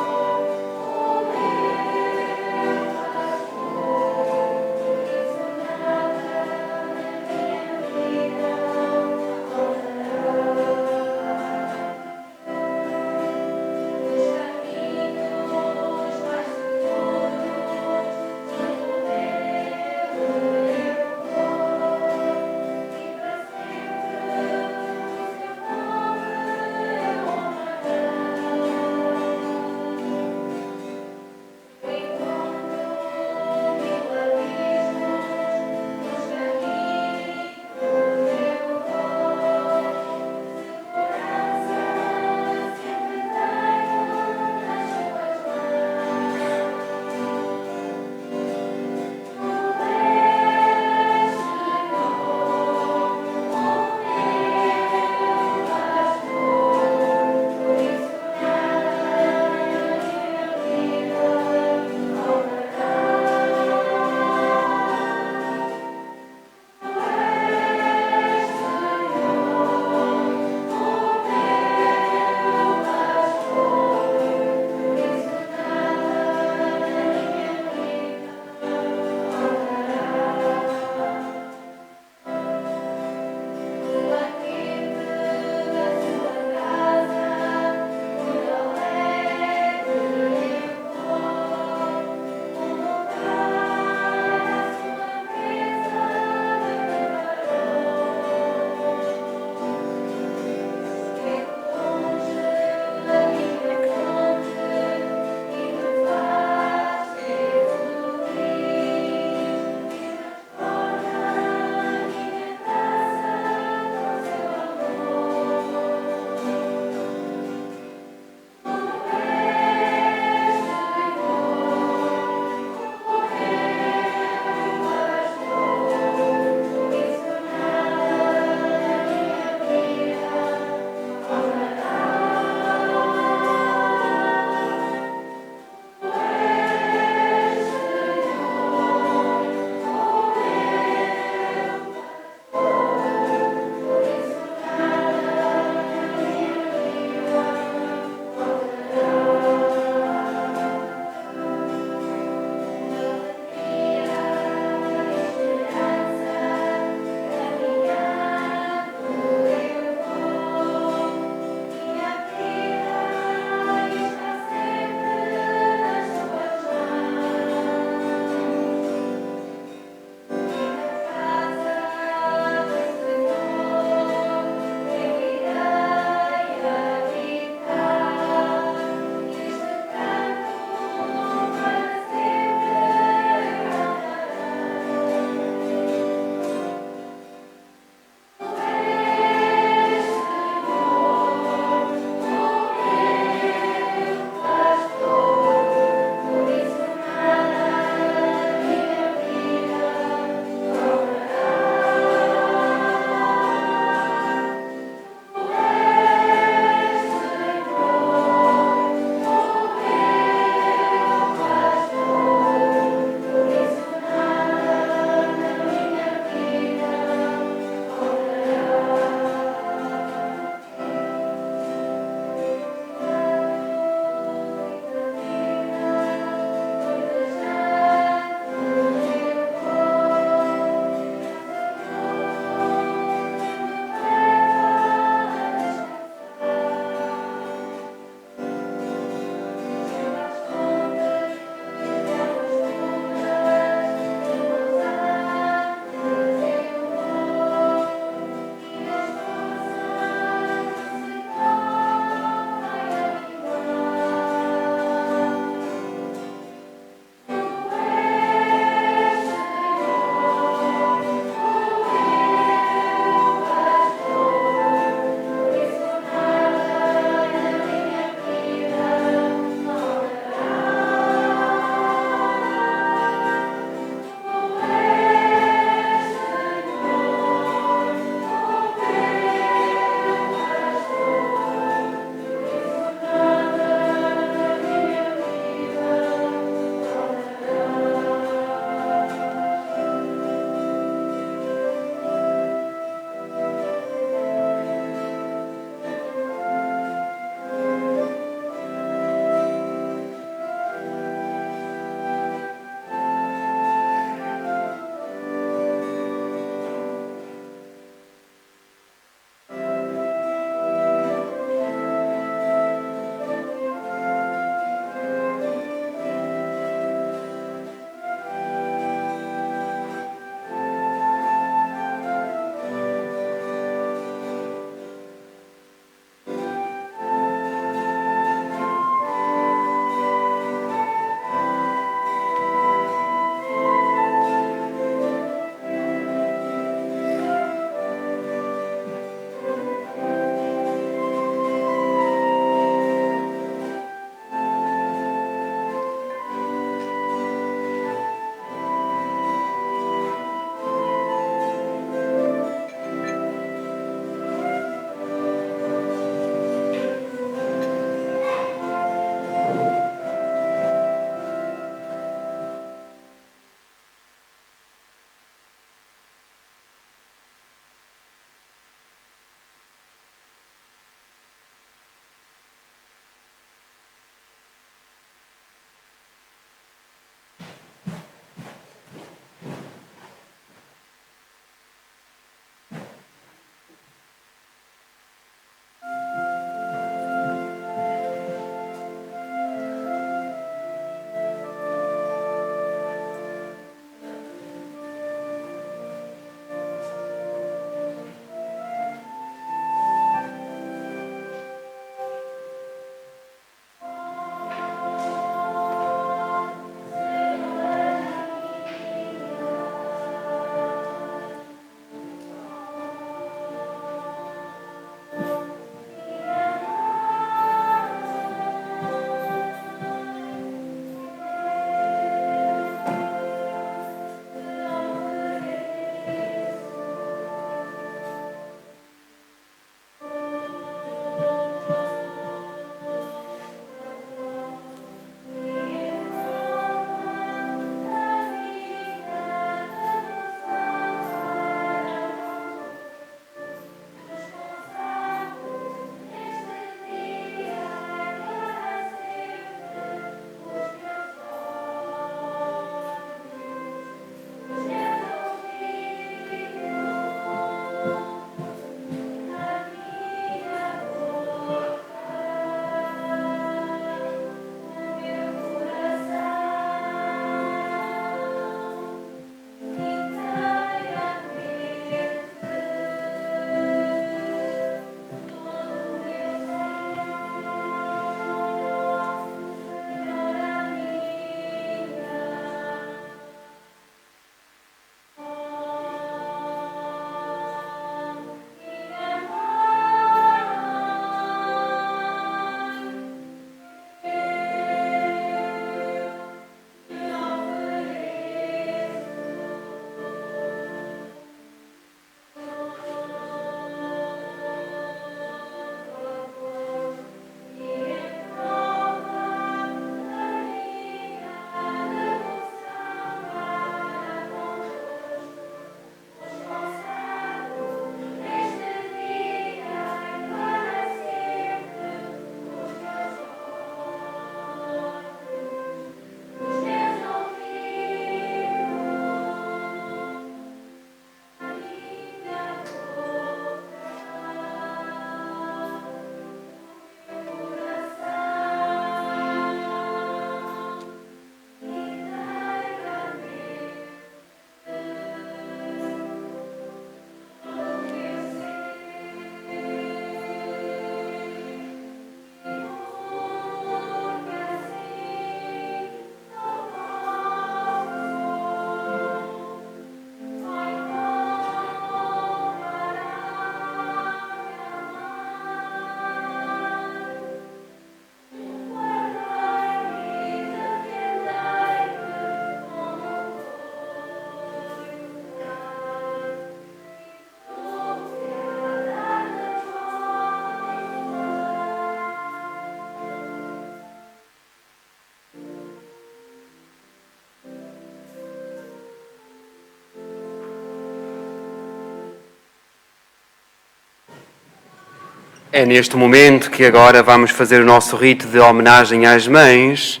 Speaker 2: É neste momento que agora vamos fazer o nosso rito de homenagem às mães,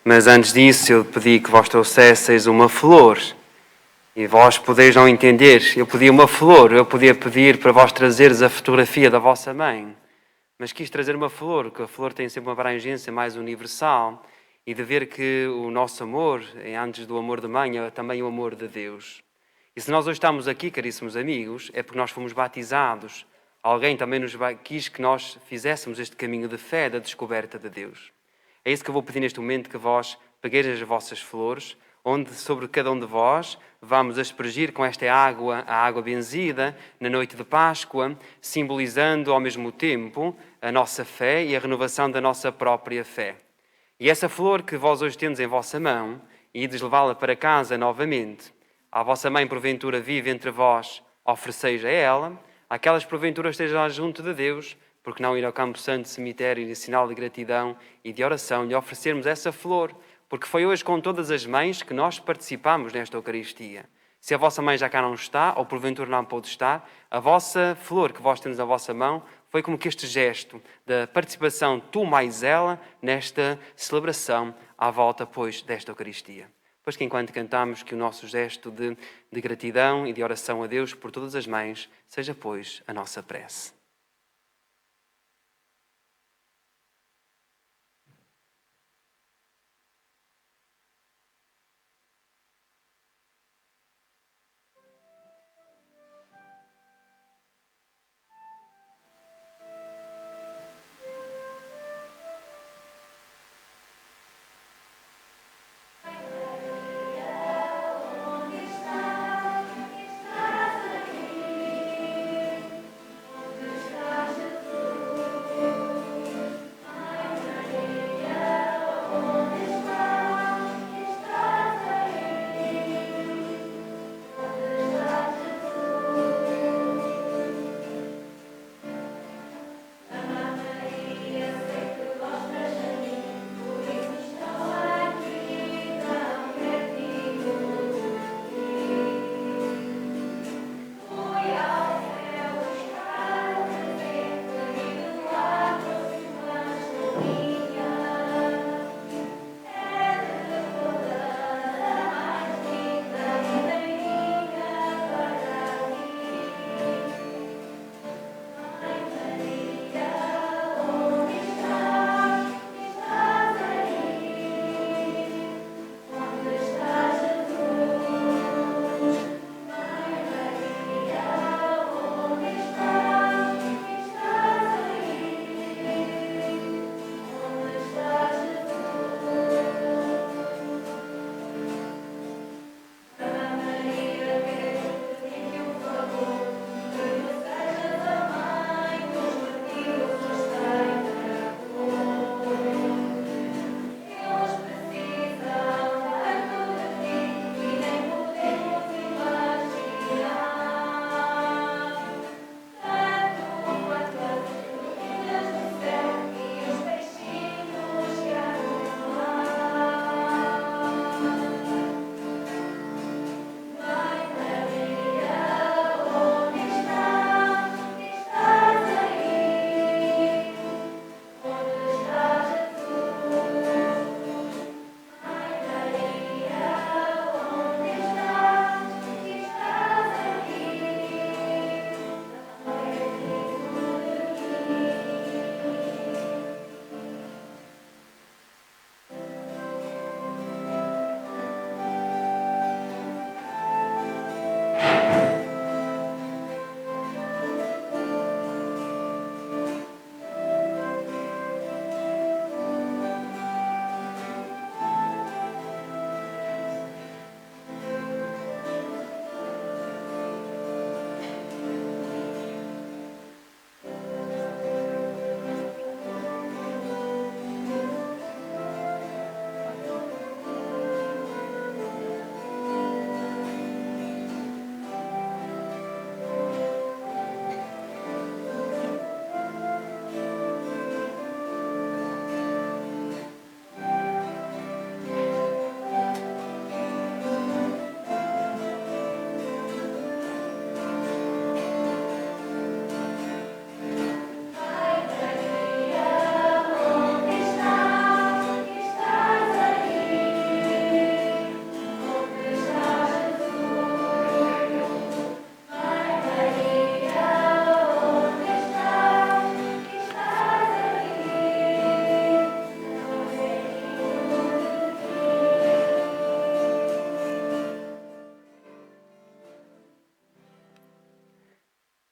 Speaker 2: mas antes disso eu pedi que vós trouxesseis uma flor. E vós podeis não entender, eu pedi uma flor, eu podia pedir para vós trazeres a fotografia da vossa mãe, mas quis trazer uma flor, porque a flor tem sempre uma abrangência mais universal, e de ver que o nosso amor, antes do amor de mãe, é também o amor de Deus. E se nós hoje estamos aqui, caríssimos amigos, é porque nós fomos batizados. Alguém também nos quis que nós fizéssemos este caminho de fé, da descoberta de Deus. É isso que eu vou pedir neste momento, que vós pegueis as vossas flores, onde sobre cada um de vós vamos aspergir com esta água, a água benzida, na noite de Páscoa, simbolizando ao mesmo tempo a nossa fé e a renovação da nossa própria fé. E essa flor que vós hoje tendes em vossa mão, e ides levá-la para casa novamente, a vossa mãe porventura vive entre vós, ofereceis a ela, aquelas porventura estejam lá junto de Deus, porque não ir ao Campo Santo cemitério em sinal de gratidão e de oração, lhe oferecermos essa flor, porque foi hoje com todas as mães que nós participamos nesta Eucaristia. Se a vossa mãe já cá não está, ou porventura não pôde estar, a vossa flor que vós tendes na vossa mão foi como que este gesto da participação, tu mais ela, nesta celebração à volta, pois, desta Eucaristia. Pois que enquanto cantamos, que o nosso gesto de gratidão e de oração a Deus por todas as mães seja, pois, a nossa prece.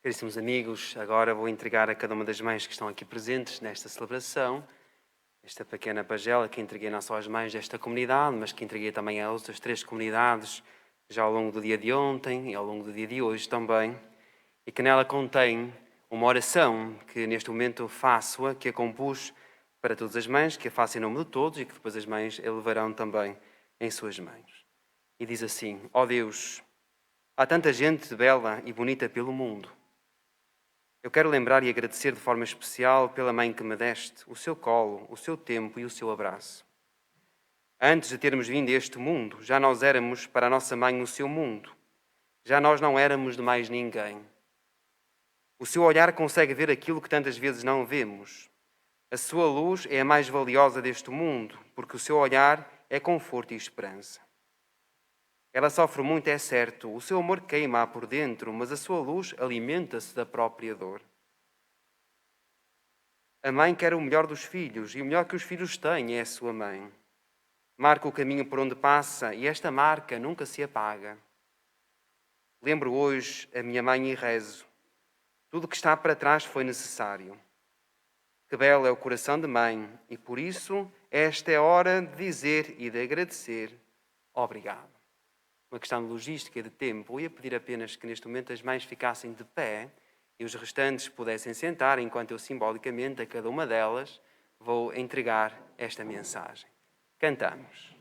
Speaker 2: Caríssimos amigos, agora vou entregar a cada uma das mães que estão aqui presentes nesta celebração esta pequena pagela que entreguei não só às mães desta comunidade, mas que entreguei também a outras 3 comunidades já ao longo do dia de ontem e ao longo do dia de hoje também, e que nela contém uma oração que neste momento faço-a, que a compus para todas as mães, que a faço em nome de todos e que depois as mães elevarão também em suas mãos. E diz assim: ó Deus, há tanta gente bela e bonita pelo mundo. Eu quero lembrar e agradecer de forma especial pela mãe que me deste, o seu colo, o seu tempo e o seu abraço. Antes de termos vindo a este mundo, já nós éramos para a nossa mãe o seu mundo. Já nós não éramos de mais ninguém. O seu olhar consegue ver aquilo que tantas vezes não vemos. A sua luz é a mais valiosa deste mundo, porque o seu olhar é conforto e esperança. Ela sofre muito, é certo, o seu amor queima por dentro, mas a sua luz alimenta-se da própria dor. A mãe quer o melhor dos filhos, e o melhor que os filhos têm é a sua mãe. Marca o caminho por onde passa, e esta marca nunca se apaga. Lembro hoje a minha mãe e rezo. Tudo o que está para trás foi necessário. Que belo é o coração de mãe, e por isso esta é a hora de dizer e de agradecer obrigado. Uma questão de logística e de tempo. Eu ia pedir apenas que neste momento as mães ficassem de pé e os restantes pudessem sentar, enquanto eu simbolicamente a cada uma delas vou entregar esta mensagem. Cantamos.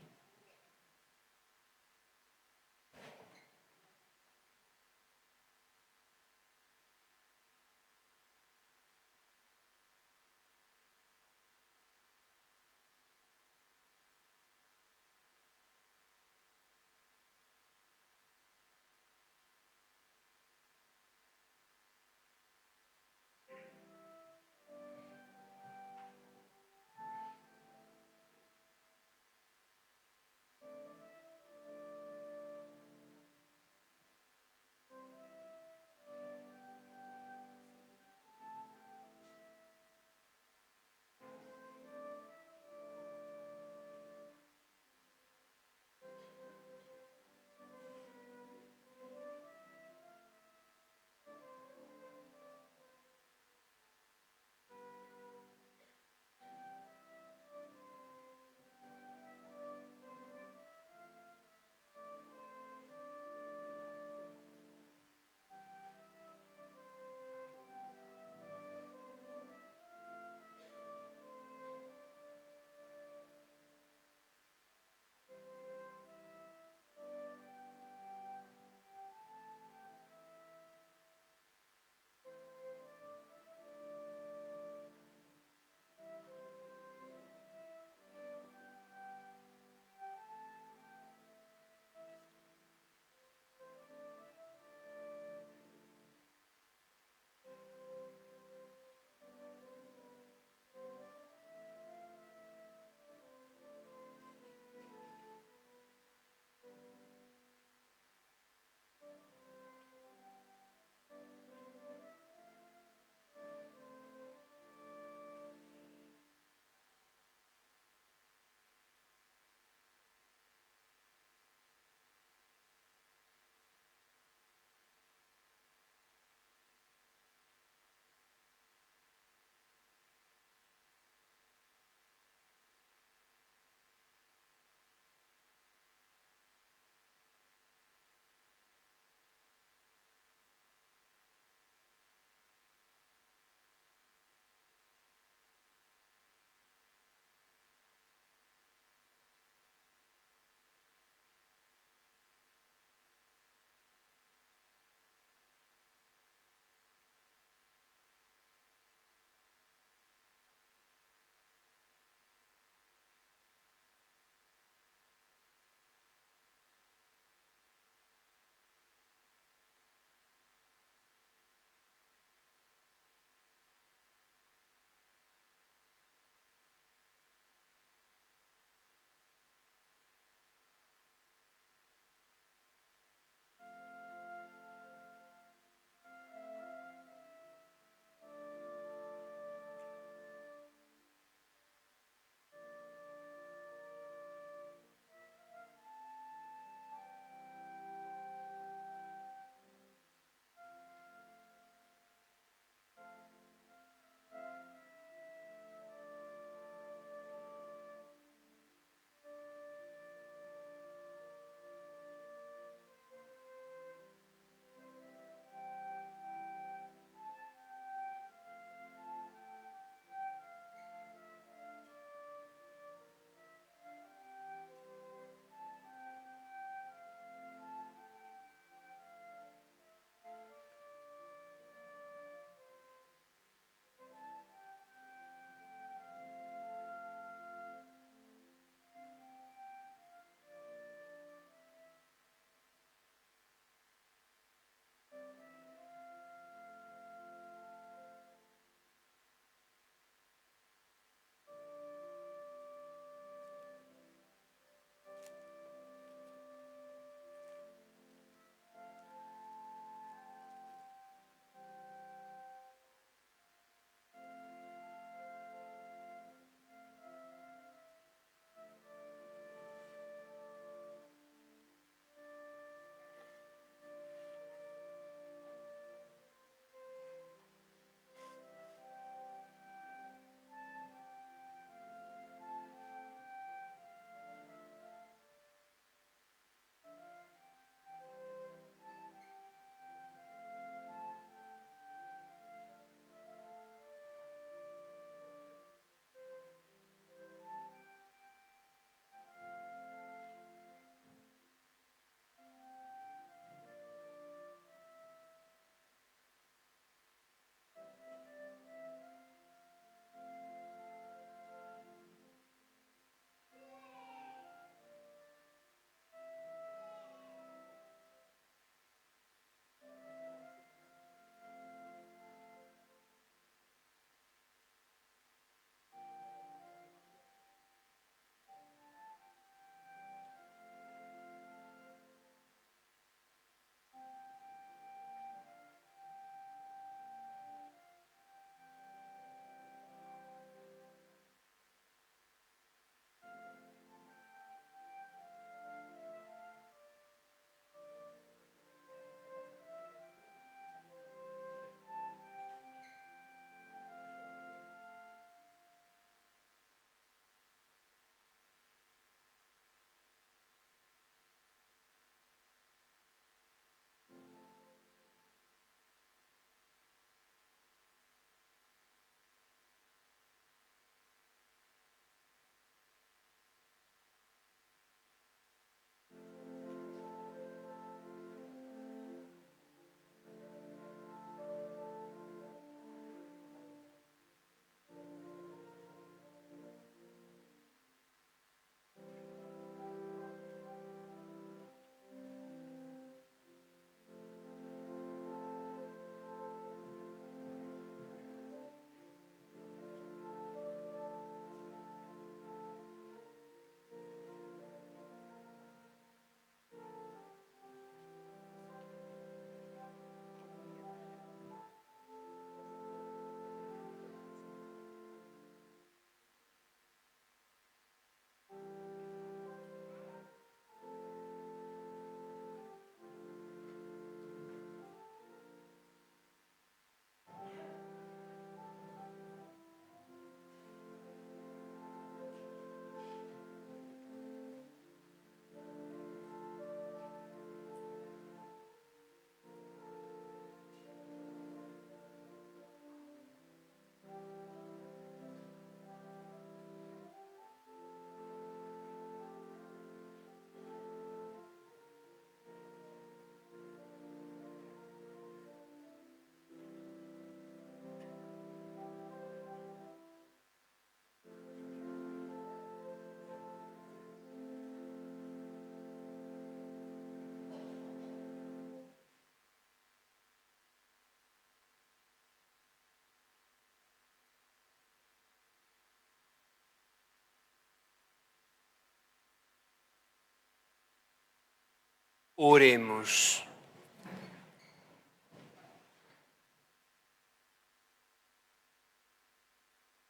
Speaker 2: Oremos.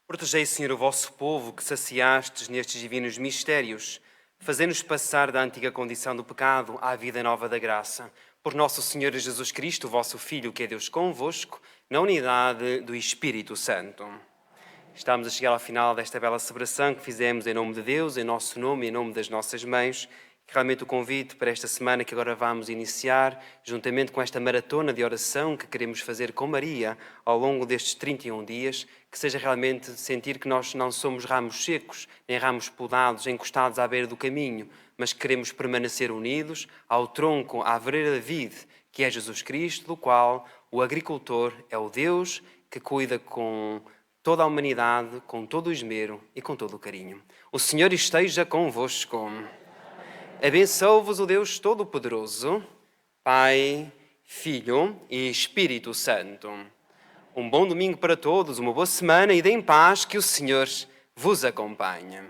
Speaker 2: Protegei, Senhor, o vosso povo que saciastes nestes divinos mistérios, fazendo-nos passar da antiga condição do pecado à vida nova da graça. Por nosso Senhor Jesus Cristo, vosso Filho, que é Deus convosco, na unidade do Espírito Santo. Estamos a chegar ao final desta bela celebração que fizemos em nome de Deus, em nosso nome e em nome das nossas mães. Realmente o convite para esta semana que agora vamos iniciar, juntamente com esta maratona de oração que queremos fazer com Maria ao longo destes 31 dias, que seja realmente sentir que nós não somos ramos secos, nem ramos podados, encostados à beira do caminho, mas que queremos permanecer unidos ao tronco, à vareira da vide, que é Jesus Cristo, do qual o agricultor é o Deus que cuida com toda a humanidade, com todo o esmero e com todo o carinho. O Senhor esteja convosco. Abençoe-vos o Deus Todo-Poderoso, Pai, Filho e Espírito Santo. Um bom domingo para todos, uma boa semana e deem paz, que o Senhor vos acompanhe.